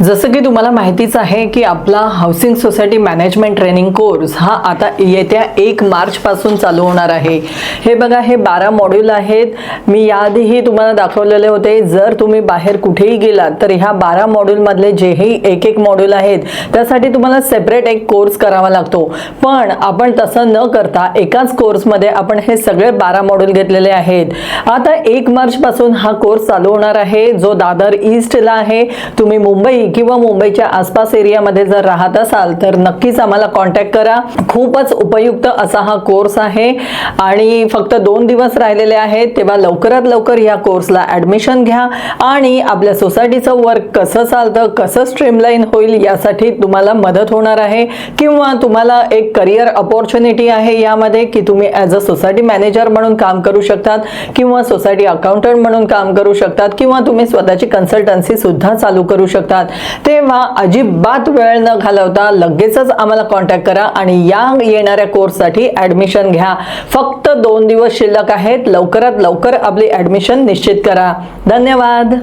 जसं की तुम्हाला माहितीच आहे की आपला housing society management training course हा आता येत्या 1 मार्च पासून चालू होणार आहे। हे बघा, हे 12 मॉड्यूल आहेत। मी याआधीही तुम्हाला दाखवलेले होते। जर तुम्ही बाहेर कुठेही गेलात तर ह्या 12 मॉड्यूल मधले जेही एक मॉड्यूल आहेत त्यासाठी तुम्हाला सेपरेट एक कोर्स करावा लागतो। पण आपण तसं न करता एकाच कोर्स मध्ये आपण हे सगळे 12 मॉड्यूल घेतलेले आहेत। आता 1 मार्च पासून हा कोर्स चालू होणार आहे, जो दादर ईस्टला आहे। तुम्ही मुंबई किंवा मुंबईच्या आसपास एरियामध्ये जर राहत असाल तर नक्कीच आम्हाला कॉन्टॅक्ट करा। खूपच उपयुक्त असा हा कोर्स आहे आणि फक्त 2 दिवस राहिलेले आहेत, तेव्हा लवकरात लवकर या कोर्सला ॲडमिशन घ्या आणि आपल्या सोसायटीचं वर्क कसं चालतं, कसं स्ट्रीमलाईन होईल यासाठी तुम्हाला मदत होणार आहे। किंवा तुम्हाला एक करिअर अपॉर्च्युनिटी आहे यामध्ये की तुम्ही ॲज अ सोसायटी मॅनेजर म्हणून काम करू शकतात किंवा सोसायटी अकाउंटंट म्हणून काम करू शकतात किंवा तुम्ही स्वतःची कन्सल्टन्सी सुद्धा चालू करू शकतात। तेव्हा अजिबात वेळ न घालवता लगेचच आम्हाला कॉन्टॅक्ट करा आणि या येणाऱ्या कोर्ससाठी ॲडमिशन घ्या। फक्त 2 दिवस शिल्लक आहेत, लवकरात लवकर आपली ॲडमिशन निश्चित करा। धन्यवाद।